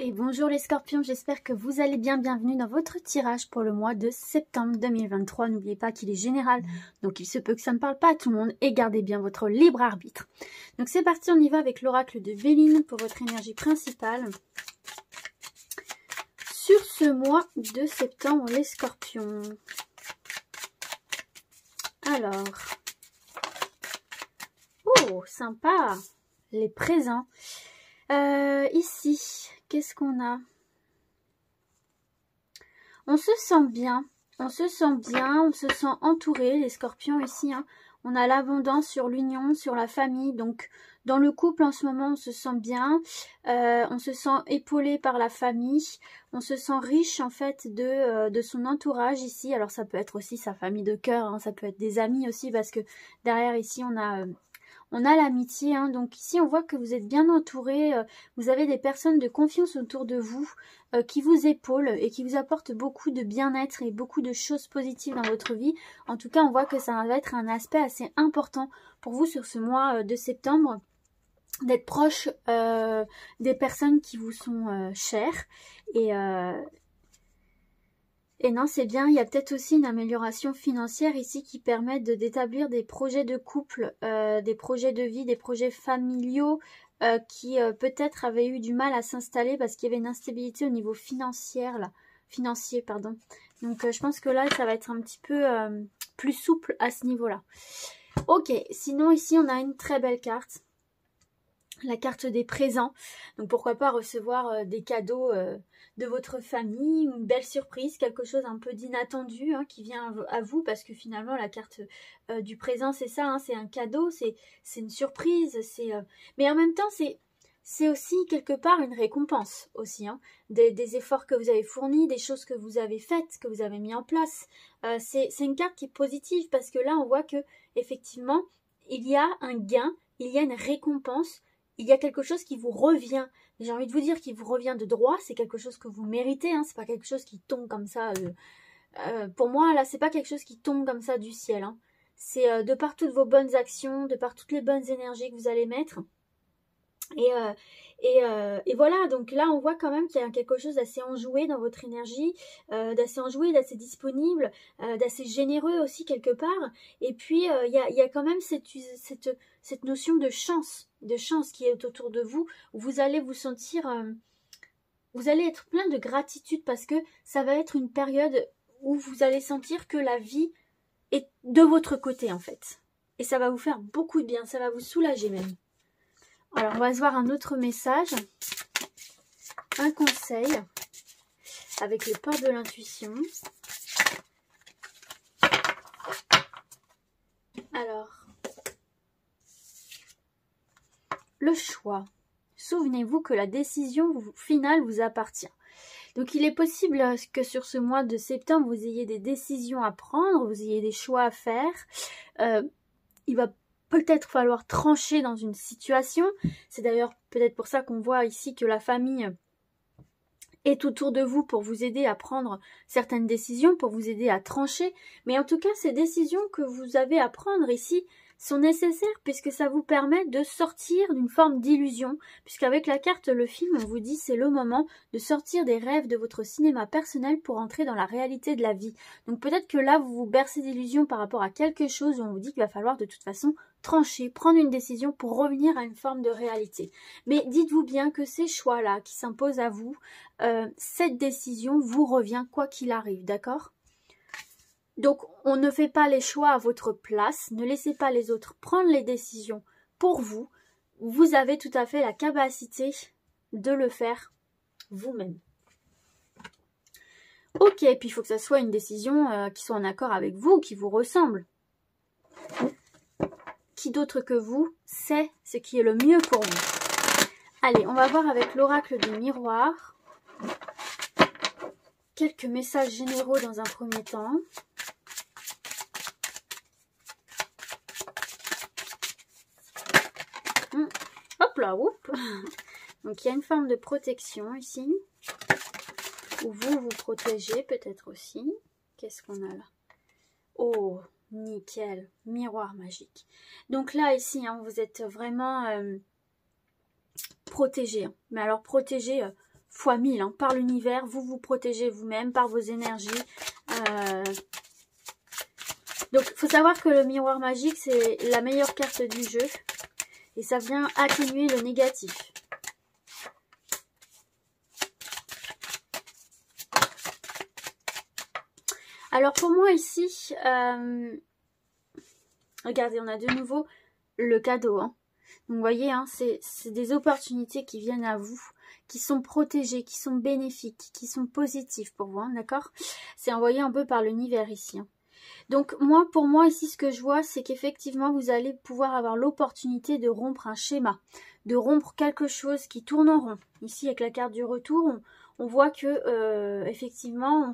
Et bonjour les scorpions, j'espère que vous allez bien. Bienvenue dans votre tirage pour le mois de septembre 2023. N'oubliez pas qu'il est général, donc il se peut que ça ne parle pas à tout le monde et gardez bien votre libre arbitre. Donc c'est parti, on y va avec l'oracle de Véline pour votre énergie principale. Sur ce mois de septembre, les scorpions. Alors, oh sympa, les présents. Ici, qu'est-ce qu'on a? On se sent bien, on se sent bien, on se sent entouré, les scorpions ici. Hein. On a l'abondance sur l'union, sur la famille. Donc, dans le couple, en ce moment, on se sent bien. On se sent épaulé par la famille. On se sent riche, en fait, de son entourage ici. Alors, ça peut être aussi sa famille de cœur. Hein. Ça peut être des amis aussi, parce que derrière, ici, on a l'amitié, hein. Donc ici on voit que vous êtes bien entouré, vous avez des personnes de confiance autour de vous qui vous épaulent et qui vous apportent beaucoup de bien-être et beaucoup de choses positives dans votre vie. En tout cas, on voit que ça va être un aspect assez important pour vous sur ce mois de septembre, d'être proche des personnes qui vous sont chères. Et non, c'est bien, il y a peut-être aussi une amélioration financière ici qui permet d'établir des projets de couple, des projets de vie, des projets familiaux qui peut-être avaient eu du mal à s'installer parce qu'il y avait une instabilité au niveau financier. Donc je pense que là, ça va être un petit peu plus souple à ce niveau-là. Ok, sinon ici, on a une très belle carte. La carte des présents, donc pourquoi pas recevoir des cadeaux de votre famille, une belle surprise, quelque chose un peu d'inattendu hein, qui vient à vous, parce que finalement la carte du présent c'est ça, hein, c'est un cadeau, c'est une surprise, mais en même temps c'est aussi quelque part une récompense aussi, hein, des efforts que vous avez fournis, des choses que vous avez faites, que vous avez mis en place. C'est une carte qui est positive parce que là on voit que effectivement il y a un gain, il y a une récompense. Il y a quelque chose qui vous revient. J'ai envie de vous dire qu'il vous revient de droit. C'est quelque chose que vous méritez. Hein. C'est pas quelque chose qui tombe comme ça. Pour moi, là, c'est pas quelque chose qui tombe comme ça du ciel. Hein. C'est de par toutes vos bonnes actions, de par toutes les bonnes énergies que vous allez mettre. Et voilà, donc là on voit quand même qu'il y a quelque chose d'assez enjoué dans votre énergie, d'assez enjoué, d'assez disponible, d'assez généreux aussi quelque part. Et puis il y a quand même cette notion de chance qui est autour de vous, où vous allez vous sentir, vous allez être plein de gratitude parce que ça va être une période où vous allez sentir que la vie est de votre côté en fait. Et ça va vous faire beaucoup de bien, ça va vous soulager même. Alors, on va se voir un autre message, un conseil, avec les portes de l'intuition. Alors, le choix. Souvenez-vous que la décision finale vous appartient. Donc, il est possible que sur ce mois de septembre, vous ayez des décisions à prendre, vous ayez des choix à faire. Il va peut-être falloir trancher dans une situation. C'est d'ailleurs peut-être pour ça qu'on voit ici que la famille est autour de vous pour vous aider à prendre certaines décisions, pour vous aider à trancher. Mais en tout cas, ces décisions que vous avez à prendre ici sont nécessaires puisque ça vous permet de sortir d'une forme d'illusion. Puisqu'avec la carte, le film, on vous dit c'est le moment de sortir des rêves de votre cinéma personnel pour entrer dans la réalité de la vie. Donc peut-être que là, vous vous bercez d'illusions par rapport à quelque chose où on vous dit qu'il va falloir de toute façon trancher, prendre une décision pour revenir à une forme de réalité. Mais dites-vous bien que ces choix-là qui s'imposent à vous, cette décision vous revient quoi qu'il arrive, d'accord ? Donc, on ne fait pas les choix à votre place, ne laissez pas les autres prendre les décisions pour vous. Vous avez tout à fait la capacité de le faire vous-même. Ok, puis il faut que ça soit une décision qui soit en accord avec vous, qui vous ressemble. Qui d'autre que vous sait ce qui est le mieux pour vous? Allez, on va voir avec l'oracle du miroir. Quelques messages généraux dans un premier temps. Hop là, whoop. Donc il y a une forme de protection ici. Où vous vous protégez peut-être aussi. Qu'est-ce qu'on a là? Oh, nickel, miroir magique. Donc là ici, hein, vous êtes vraiment protégé. Mais alors protégé fois 1000 hein, par l'univers. Vous vous protégez vous-même par vos énergies. Donc, il faut savoir que le miroir magique, c'est la meilleure carte du jeu. Et ça vient atténuer le négatif. Alors, pour moi, ici, regardez, on a de nouveau le cadeau. Hein. Donc, vous voyez, hein, c'est des opportunités qui viennent à vous, qui sont protégées, qui sont bénéfiques, qui sont positives pour vous, hein, d'accord? C'est envoyé un peu par l'univers ici. Hein. Donc, pour moi, ici, ce que je vois, c'est qu'effectivement, vous allez pouvoir avoir l'opportunité de rompre un schéma, de rompre quelque chose qui tourne en rond. Ici, avec la carte du retour, on voit que, effectivement,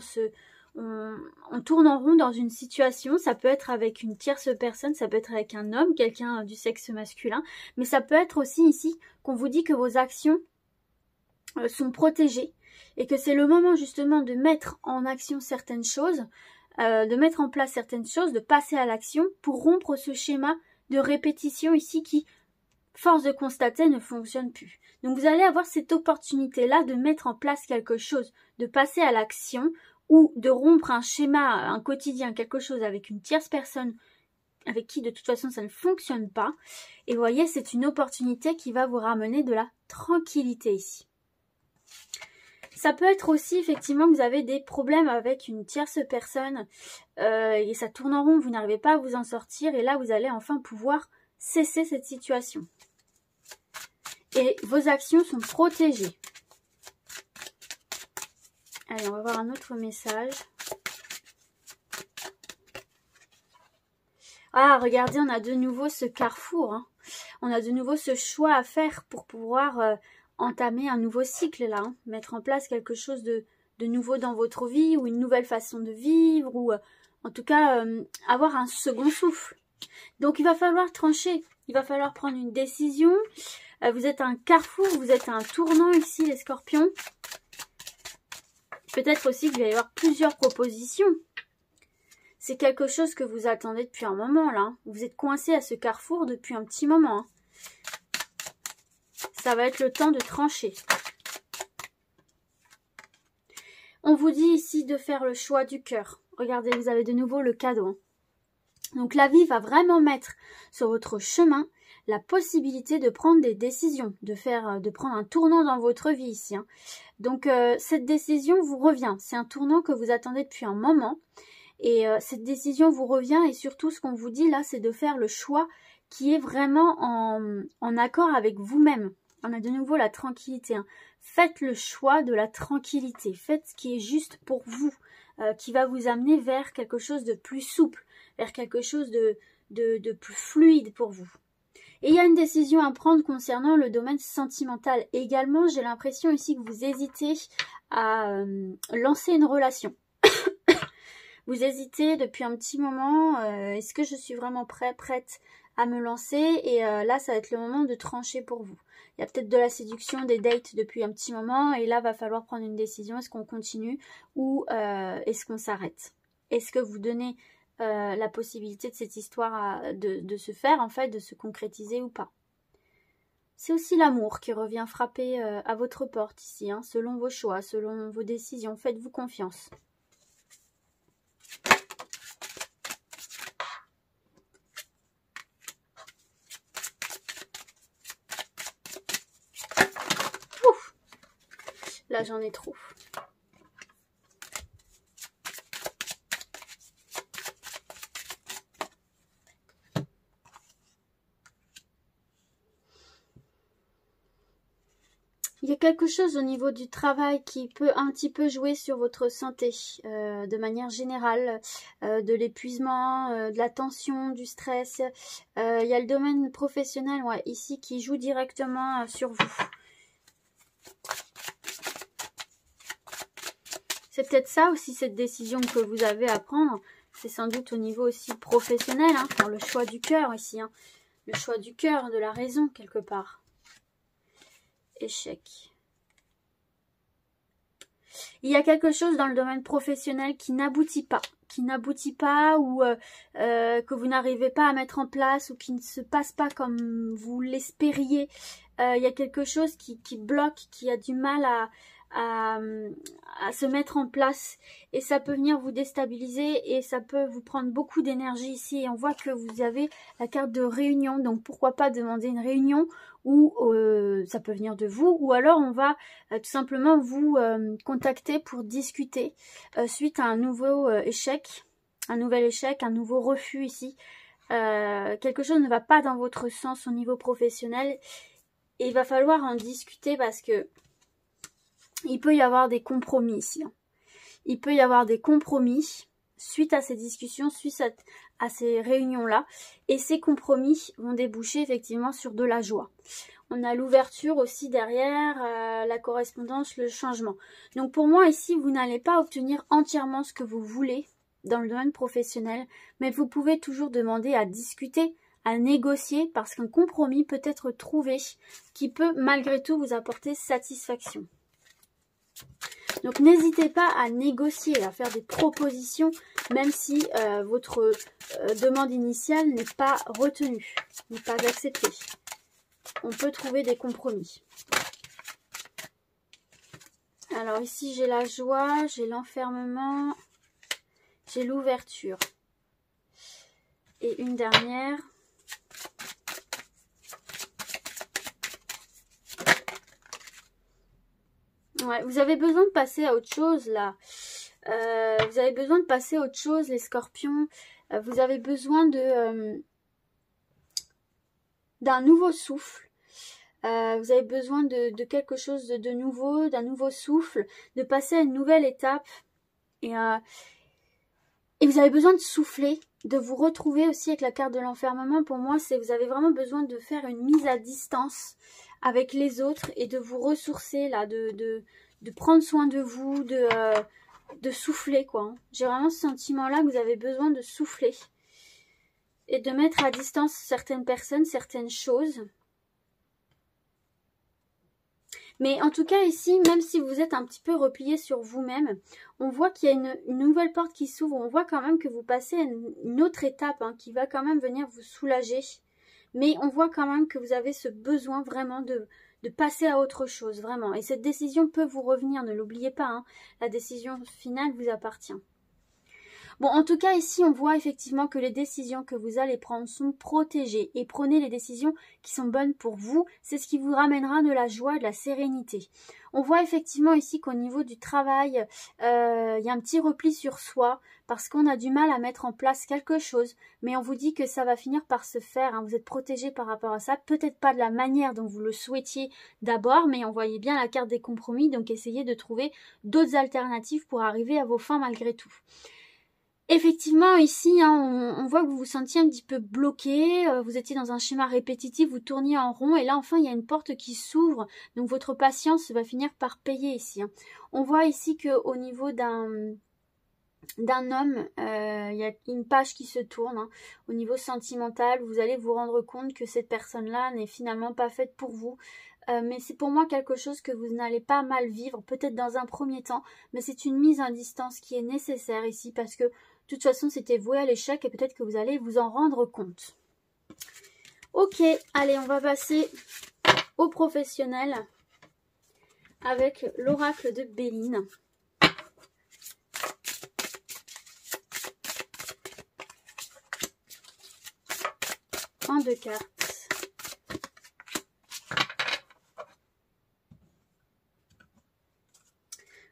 on tourne en rond dans une situation. Ça peut être avec une tierce personne, ça peut être avec un homme, quelqu'un du sexe masculin, mais ça peut être aussi ici qu'on vous dit que vos actions sont protégées et que c'est le moment justement de mettre en action certaines choses, de mettre en place certaines choses, de passer à l'action pour rompre ce schéma de répétition ici qui, force de constater, ne fonctionne plus. Donc vous allez avoir cette opportunité-là de mettre en place quelque chose, de passer à l'action ou de rompre un schéma, un quotidien, quelque chose avec une tierce personne avec qui de toute façon ça ne fonctionne pas. Et vous voyez, c'est une opportunité qui va vous ramener de la tranquillité ici. Ça peut être aussi effectivement que vous avez des problèmes avec une tierce personne et ça tourne en rond, vous n'arrivez pas à vous en sortir et là vous allez enfin pouvoir cesser cette situation. Et vos actions sont protégées. Allez, on va voir un autre message. Ah, regardez, on a de nouveau ce carrefour. Hein. On a de nouveau ce choix à faire pour pouvoir entamer un nouveau cycle là. Hein. Mettre en place quelque chose de nouveau dans votre vie ou une nouvelle façon de vivre ou en tout cas avoir un second souffle. Donc il va falloir trancher. Il va falloir prendre une décision. Vous êtes à un carrefour, vous êtes à un tournant ici les scorpions. Peut-être aussi qu'il va y avoir plusieurs propositions. C'est quelque chose que vous attendez depuis un moment là. Vous êtes coincé à ce carrefour depuis un petit moment. Hein. Ça va être le temps de trancher. On vous dit ici de faire le choix du cœur. Regardez, vous avez de nouveau le cadeau. Hein. Donc la vie va vraiment mettre sur votre chemin la possibilité de prendre des décisions, de prendre un tournant dans votre vie ici. Hein. Donc cette décision vous revient. C'est un tournant que vous attendez depuis un moment. Et cette décision vous revient et surtout ce qu'on vous dit là, c'est de faire le choix qui est vraiment en accord avec vous-même. On a de nouveau la tranquillité. Hein. Faites le choix de la tranquillité. Faites ce qui est juste pour vous, qui va vous amener vers quelque chose de plus souple, vers quelque chose de plus fluide pour vous. Et il y a une décision à prendre concernant le domaine sentimental. Également, j'ai l'impression ici que vous hésitez à lancer une relation. Vous hésitez depuis un petit moment. Est-ce que je suis vraiment prête à me lancer? Et là, ça va être le moment de trancher pour vous. Il y a peut-être de la séduction, des dates depuis un petit moment. Et là, va falloir prendre une décision. Est-ce qu'on continue ou est-ce qu'on s'arrête? Est-ce que vous donnez la possibilité de cette histoire de se faire, en fait, de se concrétiser ou pas? C'est aussi l'amour qui revient frapper à votre porte ici, hein, selon vos choix, selon vos décisions. Faites-vous confiance. Ouf. Là, j'en ai trop. Il y a quelque chose au niveau du travail qui peut un petit peu jouer sur votre santé de manière générale, de l'épuisement, de la tension, du stress. Il y a le domaine professionnel ouais, ici qui joue directement sur vous. C'est peut-être ça aussi cette décision que vous avez à prendre. C'est sans doute au niveau aussi professionnel, hein, dans le choix du cœur ici. Hein. Le choix du cœur, de la raison quelque part. Échec. Il y a quelque chose dans le domaine professionnel qui n'aboutit pas ou que vous n'arrivez pas à mettre en place ou qui ne se passe pas comme vous l'espériez. Il y a quelque chose qui bloque, qui a du mal à se mettre en place, et ça peut venir vous déstabiliser et ça peut vous prendre beaucoup d'énergie ici. Et on voit que vous avez la carte de réunion, donc pourquoi pas demander une réunion, ou ça peut venir de vous, ou alors on va tout simplement vous contacter pour discuter suite à un nouveau échec, un nouvel échec, un nouveau refus ici. Quelque chose ne va pas dans votre sens au niveau professionnel, et il va falloir en discuter parce que il peut y avoir des compromis ici. Il peut y avoir des compromis suite à ces discussions, suite à ces réunions-là. Et ces compromis vont déboucher effectivement sur de la joie. On a l'ouverture aussi derrière, la correspondance, le changement. Donc pour moi ici, vous n'allez pas obtenir entièrement ce que vous voulez dans le domaine professionnel, mais vous pouvez toujours demander à discuter, à négocier, parce qu'un compromis peut être trouvé qui peut malgré tout vous apporter satisfaction. Donc n'hésitez pas à négocier, à faire des propositions, même si votre demande initiale n'est pas retenue, n'est pas acceptée. On peut trouver des compromis. Alors ici j'ai la joie, j'ai l'enfermement, j'ai l'ouverture. Et une dernière. Ouais, vous avez besoin de passer à autre chose là. Vous avez besoin de passer à autre chose, les scorpions. Vous avez besoin de d'un nouveau souffle. Vous avez besoin de quelque chose de nouveau, d'un nouveau souffle, de passer à une nouvelle étape. Et vous avez besoin de souffler, de vous retrouver aussi avec la carte de l'enfermement. Pour moi, c'est vous avez vraiment besoin de faire une mise à distance avec les autres et de vous ressourcer là, de prendre soin de vous, de souffler quoi. J'ai vraiment ce sentiment-là que vous avez besoin de souffler et de mettre à distance certaines personnes, certaines choses. Mais en tout cas ici, même si vous êtes un petit peu replié sur vous-même, on voit qu'il y a une nouvelle porte qui s'ouvre. On voit quand même que vous passez à une autre étape hein, qui va quand même venir vous soulager. Mais on voit quand même que vous avez ce besoin vraiment de passer à autre chose, vraiment. Et cette décision peut vous revenir, ne l'oubliez pas. Hein, la décision finale vous appartient. Bon, en tout cas, ici, on voit effectivement que les décisions que vous allez prendre sont protégées. Et prenez les décisions qui sont bonnes pour vous. C'est ce qui vous ramènera de la joie, de la sérénité. On voit effectivement ici qu'au niveau du travail, il y a un petit repli sur soi parce qu'on a du mal à mettre en place quelque chose. Mais on vous dit que ça va finir par se faire. Hein. Vous êtes protégé par rapport à ça. Peut-être pas de la manière dont vous le souhaitiez d'abord, mais on voyait bien la carte des compromis. Donc, essayez de trouver d'autres alternatives pour arriver à vos fins malgré tout. Effectivement, ici, hein, on voit que vous vous sentiez un petit peu bloqué, vous étiez dans un schéma répétitif, vous tourniez en rond, et là, enfin, il y a une porte qui s'ouvre, donc votre patience va finir par payer ici. Hein. On voit ici qu'au niveau d'un homme, il y a une page qui se tourne. Hein. Au niveau sentimental, vous allez vous rendre compte que cette personne-là n'est finalement pas faite pour vous. Mais c'est pour moi quelque chose que vous n'allez pas mal vivre, peut-être dans un premier temps, mais c'est une mise en distance qui est nécessaire ici parce que de toute façon c'était voué à l'échec et peut-être que vous allez vous en rendre compte. Ok, allez, on va passer au professionnel avec l'oracle de Béline. En 2 cartes.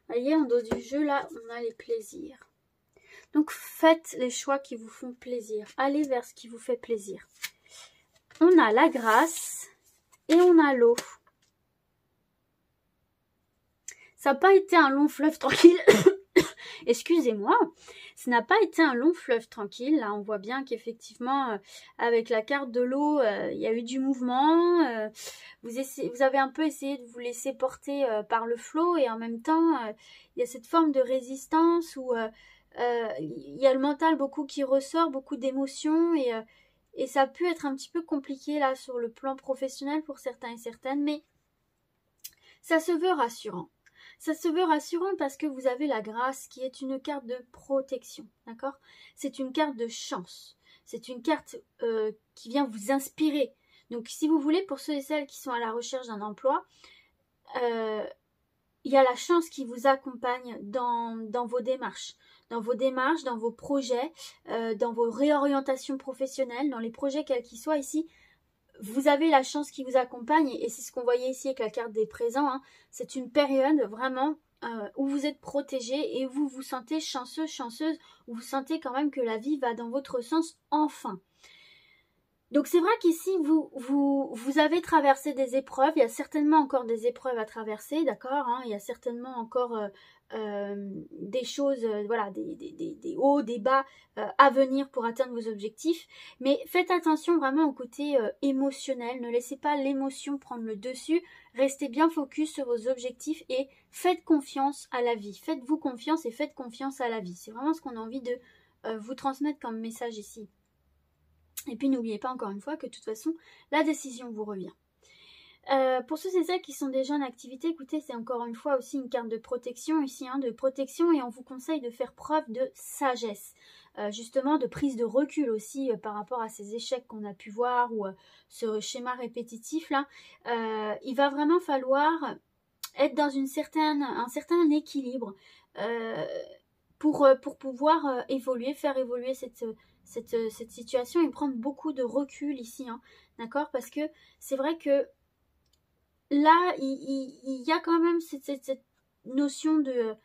Vous voyez, en dos du jeu, là, on a les plaisirs. Donc, faites les choix qui vous font plaisir. Allez vers ce qui vous fait plaisir. On a la grâce et on a l'eau. Ça n'a pas été un long fleuve tranquille. Excusez-moi. Ça n'a pas été un long fleuve tranquille. Là, on voit bien qu'effectivement, avec la carte de l'eau, il y a eu du mouvement. Vous avez un peu essayé de vous laisser porter par le flot et en même temps, il y a cette forme de résistance où il y a le mental beaucoup qui ressort, beaucoup d'émotions et ça a pu être un petit peu compliqué là sur le plan professionnel pour certains et certaines, mais ça se veut rassurant. Ça se veut rassurant parce que vous avez la grâce qui est une carte de protection, d'accord? C'est une carte de chance. C'est une carte qui vient vous inspirer. Donc, si vous voulez, pour ceux et celles qui sont à la recherche d'un emploi, il y a la chance qui vous accompagne dans vos démarches. Dans vos projets, dans vos réorientations professionnelles, dans les projets quels qu'ils soient ici, vous avez la chance qui vous accompagne et c'est ce qu'on voyait ici avec la carte des présents. Hein. C'est une période vraiment où vous êtes protégé et vous vous sentez chanceux, chanceuse, où vous sentez quand même que la vie va dans votre sens enfin. Donc c'est vrai qu'ici vous avez traversé des épreuves, il y a certainement encore des épreuves à traverser, d'accord, hein, il y a certainement encore des choses, voilà, des hauts, des bas à venir pour atteindre vos objectifs, mais faites attention vraiment au côté émotionnel, ne laissez pas l'émotion prendre le dessus, restez bien focus sur vos objectifs et faites confiance à la vie, faites-vous confiance et faites confiance à la vie, c'est vraiment ce qu'on a envie de vous transmettre comme message ici. Et puis n'oubliez pas encore une fois que de toute façon, la décision vous revient. Pour ceux et celles qui sont déjà en activité, écoutez, c'est encore une fois aussi une carte de protection ici, hein, de protection, et on vous conseille de faire preuve de sagesse, justement de prise de recul aussi par rapport à ces échecs qu'on a pu voir ou ce schéma répétitif là. Il va vraiment falloir être dans un certain équilibre pour pouvoir évoluer, faire évoluer cette situation et prendre beaucoup de recul ici, hein, d'accord, parce que c'est vrai que là, il y a quand même cette notion de...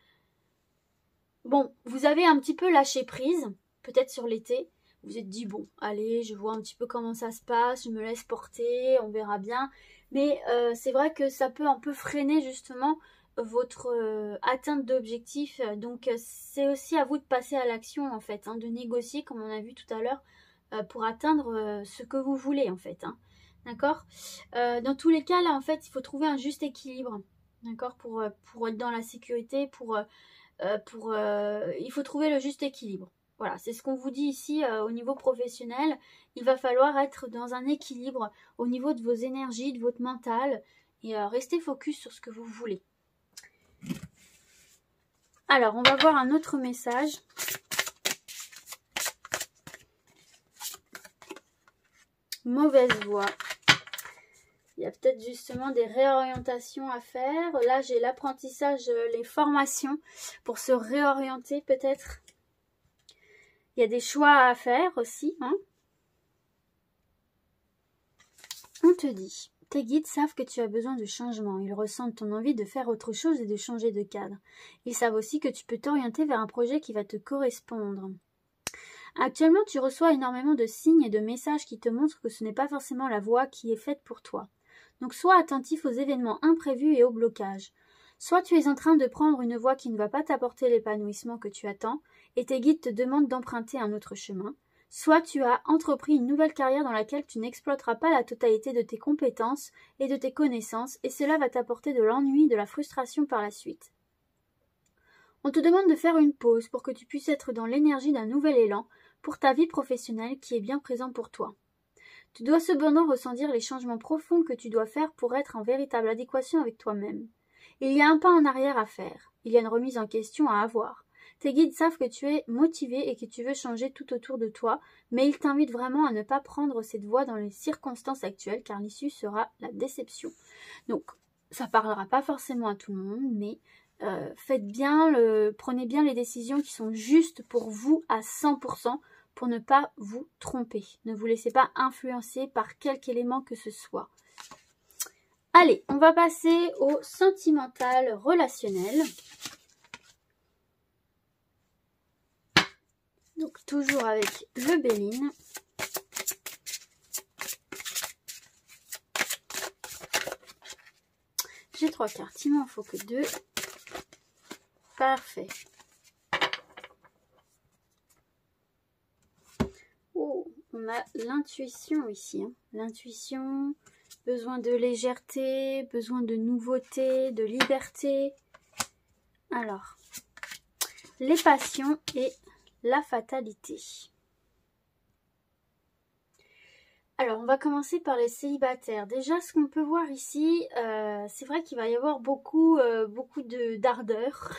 Bon, vous avez un petit peu lâché prise, peut-être sur l'été, vous vous êtes dit, bon, allez, je vois un petit peu comment ça se passe, je me laisse porter, on verra bien, mais c'est vrai que ça peut un peu freiner justement votre atteinte d'objectifs, donc c'est aussi à vous de passer à l'action en fait, hein, de négocier comme on a vu tout à l'heure pour atteindre ce que vous voulez en fait, hein, d'accord. Dans tous les cas là en fait il faut trouver un juste équilibre, d'accord, pour être dans la sécurité, il faut trouver le juste équilibre. Voilà, c'est ce qu'on vous dit ici au niveau professionnel, il va falloir être dans un équilibre au niveau de vos énergies, de votre mental et rester focus sur ce que vous voulez. Alors, on va voir un autre message. Mauvaise voie. Il y a peut-être justement des réorientations à faire. Là, j'ai l'apprentissage, les formations pour se réorienter peut-être. Il y a des choix à faire aussi, hein. On te dit, tes guides savent que tu as besoin de changement. Ils ressentent ton envie de faire autre chose et de changer de cadre. Ils savent aussi que tu peux t'orienter vers un projet qui va te correspondre. Actuellement, tu reçois énormément de signes et de messages qui te montrent que ce n'est pas forcément la voie qui est faite pour toi. Donc, sois attentif aux événements imprévus et aux blocages. Soit tu es en train de prendre une voie qui ne va pas t'apporter l'épanouissement que tu attends, et tes guides te demandent d'emprunter un autre chemin. Soit tu as entrepris une nouvelle carrière dans laquelle tu n'exploiteras pas la totalité de tes compétences et de tes connaissances, et cela va t'apporter de l'ennui, de la frustration par la suite. On te demande de faire une pause pour que tu puisses être dans l'énergie d'un nouvel élan pour ta vie professionnelle qui est bien présent pour toi. Tu dois cependant ressentir les changements profonds que tu dois faire pour être en véritable adéquation avec toi-même. Il y a un pas en arrière à faire, il y a une remise en question à avoir. Tes guides savent que tu es motivé et que tu veux changer tout autour de toi, mais ils t'invitent vraiment à ne pas prendre cette voie dans les circonstances actuelles, car l'issue sera la déception. Donc, ça parlera pas forcément à tout le monde, mais prenez bien les décisions qui sont justes pour vous à 100%, pour ne pas vous tromper. Ne vous laissez pas influencer par quelque élément que ce soit. Allez, on va passer au sentimental relationnel. Donc, toujours avec le Béline. J'ai 3 cartes, il m'en faut que 2. Parfait. Oh, on a l'intuition ici. Hein. L'intuition, besoin de légèreté, besoin de nouveauté, de liberté. Alors, les passions et la fatalité. Alors, on va commencer par les célibataires. Déjà, ce qu'on peut voir ici, c'est vrai qu'il va y avoir beaucoup d'ardeur,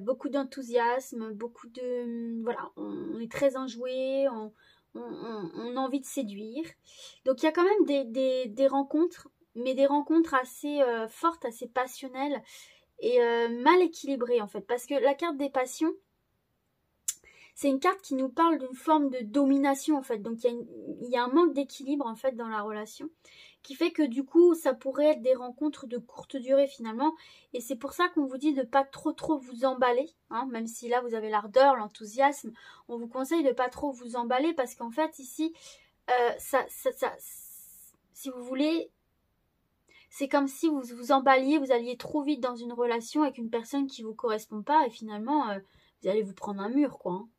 beaucoup d'enthousiasme, beaucoup de... Voilà, on est très enjoué, on a envie de séduire. Donc, il y a quand même des rencontres, mais des rencontres assez fortes, assez passionnelles. mal équilibré en fait. Parce que la carte des passions, c'est une carte qui nous parle d'une forme de domination en fait. Donc il y a un manque d'équilibre en fait dans la relation qui fait que du coup ça pourrait être des rencontres de courte durée finalement. Et c'est pour ça qu'on vous dit de pas trop vous emballer, hein, même si là vous avez l'ardeur, l'enthousiasme. On vous conseille de pas trop vous emballer parce qu'en fait ici, si vous voulez, c'est comme si vous vous emballiez, vous alliez trop vite dans une relation avec une personne qui vous correspond pas et finalement vous allez vous prendre un mur quoi. Hein.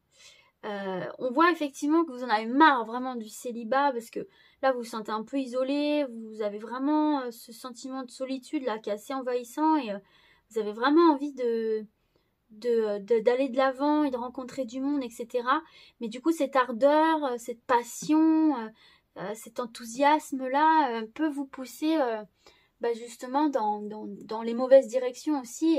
On voit effectivement que vous en avez marre vraiment du célibat parce que là vous vous sentez un peu isolé, vous avez vraiment ce sentiment de solitude là qui est assez envahissant et vous avez vraiment envie d'aller de l'avant et de rencontrer du monde, etc. Mais du coup cette ardeur, cette passion, cet enthousiasme là peut vous pousser justement dans les mauvaises directions aussi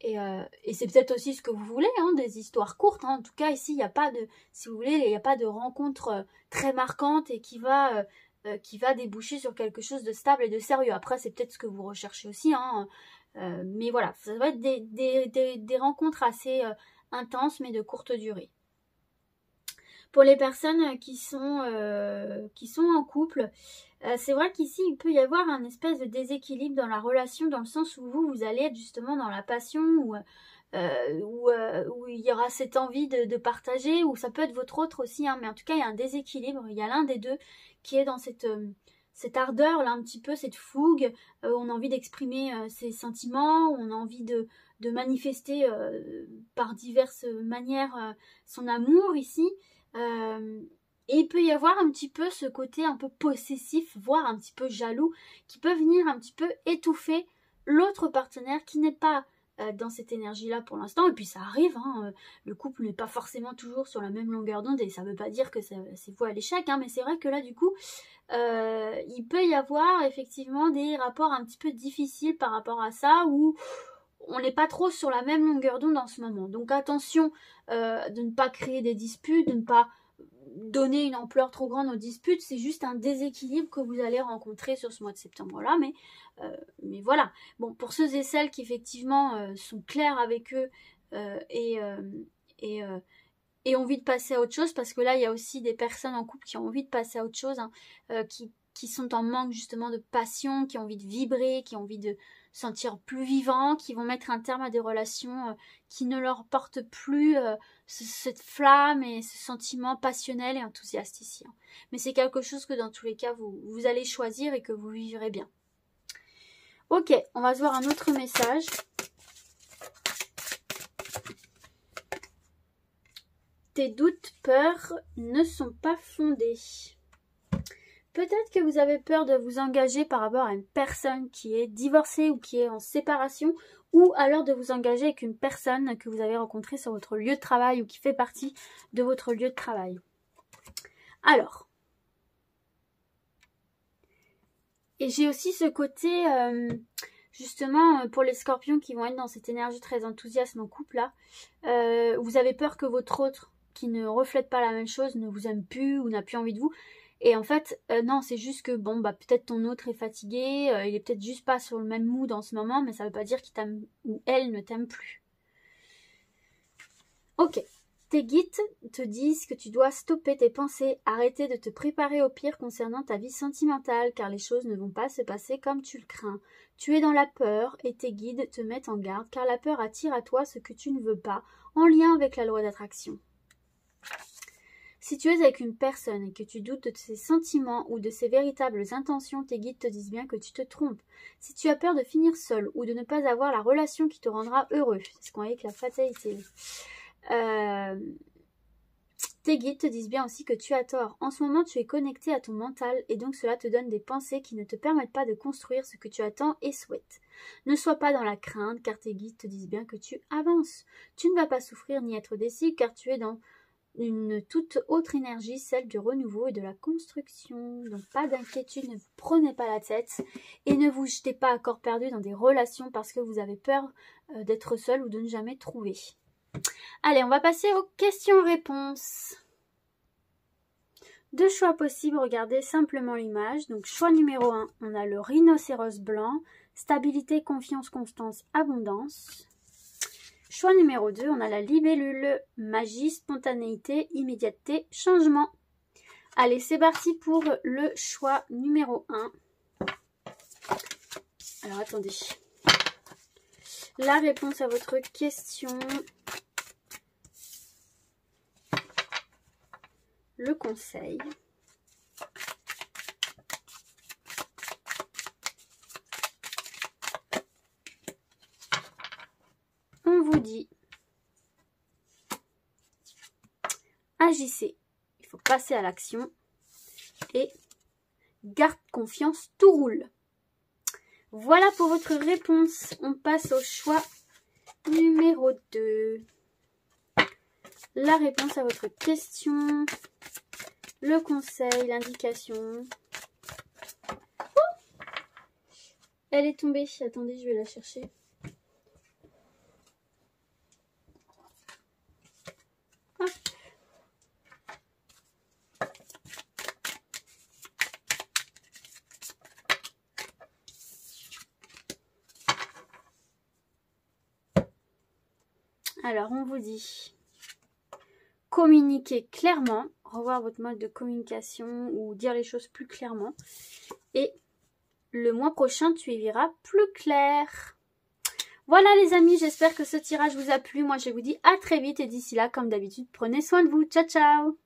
et c'est peut-être aussi ce que vous voulez, hein, des histoires courtes. Hein. En tout cas, ici, il n'y a pas de, si vous voulez, il n'y a pas de rencontre très marquante et qui va déboucher sur quelque chose de stable et de sérieux. Après, c'est peut-être ce que vous recherchez aussi. Hein. Mais voilà, ça va être des rencontres assez intenses, mais de courte durée. Pour les personnes qui sont en couple, c'est vrai qu'ici, il peut y avoir un espèce de déséquilibre dans la relation, dans le sens où vous allez être justement dans la passion, où il y aura cette envie de partager, ou ça peut être votre autre aussi, hein, mais en tout cas, il y a un déséquilibre. Il y a l'un des deux qui est dans cette ardeur, là, un petit peu, cette fougue, on a envie d'exprimer ses sentiments, on a envie de manifester par diverses manières son amour ici. Et il peut y avoir un petit peu ce côté un peu possessif, voire un petit peu jaloux, qui peut venir un petit peu étouffer l'autre partenaire qui n'est pas dans cette énergie-là pour l'instant. Et puis ça arrive, hein, le couple n'est pas forcément toujours sur la même longueur d'onde, et ça ne veut pas dire que c'est voué à l'échec, hein, mais c'est vrai que là, du coup, il peut y avoir effectivement des rapports un petit peu difficiles par rapport à ça, où on n'est pas trop sur la même longueur d'onde en ce moment. Donc attention de ne pas créer des disputes, de ne pas donner une ampleur trop grande aux disputes. C'est juste un déséquilibre que vous allez rencontrer sur ce mois de septembre-là. Mais voilà. Bon, pour ceux et celles qui effectivement sont clairs avec eux et ont envie de passer à autre chose, parce que là, il y a aussi des personnes en couple qui ont envie de passer à autre chose, hein, qui sont en manque justement de passion, qui ont envie de vibrer, qui ont envie de sentir plus vivants, qui vont mettre un terme à des relations qui ne leur portent plus cette flamme et ce sentiment passionnel et enthousiaste ici. Hein. Mais c'est quelque chose que dans tous les cas, vous allez choisir et que vous vivrez bien. Ok, on va se voir un autre message. Tes doutes, peurs ne sont pas fondés. Peut-être que vous avez peur de vous engager par rapport à une personne qui est divorcée ou qui est en séparation, ou alors de vous engager avec une personne que vous avez rencontrée sur votre lieu de travail ou qui fait partie de votre lieu de travail. Alors, et j'ai aussi ce côté, justement, pour les scorpions qui vont être dans cette énergie très enthousiaste en couple là, vous avez peur que votre autre, qui ne reflète pas la même chose, ne vous aime plus ou n'a plus envie de vous. Et en fait, non, c'est juste que, bon, peut-être ton autre est fatigué, il est peut-être juste pas sur le même mood en ce moment, mais ça veut pas dire qu'il t'aime ou elle ne t'aime plus. Ok, tes guides te disent que tu dois stopper tes pensées, arrêter de te préparer au pire concernant ta vie sentimentale, car les choses ne vont pas se passer comme tu le crains. Tu es dans la peur et tes guides te mettent en garde, car la peur attire à toi ce que tu ne veux pas, en lien avec la loi d'attraction. Si tu es avec une personne et que tu doutes de ses sentiments ou de ses véritables intentions, tes guides te disent bien que tu te trompes. Si tu as peur de finir seul ou de ne pas avoir la relation qui te rendra heureux, c'est ce qu'on a avec la fatalité. Tes guides te disent bien aussi que tu as tort. En ce moment, tu es connecté à ton mental et donc cela te donne des pensées qui ne te permettent pas de construire ce que tu attends et souhaites. Ne sois pas dans la crainte car tes guides te disent bien que tu avances. Tu ne vas pas souffrir ni être déçu car tu es dans une toute autre énergie, celle du renouveau et de la construction. Donc pas d'inquiétude, ne vous prenez pas la tête et ne vous jetez pas à corps perdu dans des relations parce que vous avez peur d'être seul ou de ne jamais trouver. Allez, on va passer aux questions-réponses. 2 choix possibles, regardez simplement l'image. Donc choix numéro 1, on a le rhinocéros blanc. stabilité, confiance, constance, abondance. Choix numéro 2, on a la libellule, magie, spontanéité, immédiateté, changement. Allez, c'est parti pour le choix numéro 1. Alors, attendez. La réponse à votre question. Le conseil. On vous dit, agissez, il faut passer à l'action et garde confiance, tout roule. Voilà pour votre réponse. On passe au choix numéro 2. La réponse à votre question, le conseil, l'indication. Oh, elle est tombée. Attendez, je vais la chercher. Hop. Alors, on vous dit communiquer clairement, revoir votre mode de communication ou dire les choses plus clairement. Et le mois prochain, tu y verras plus clair. Voilà les amis, j'espère que ce tirage vous a plu. Moi, je vous dis à très vite et d'ici là, comme d'habitude, prenez soin de vous. Ciao, ciao!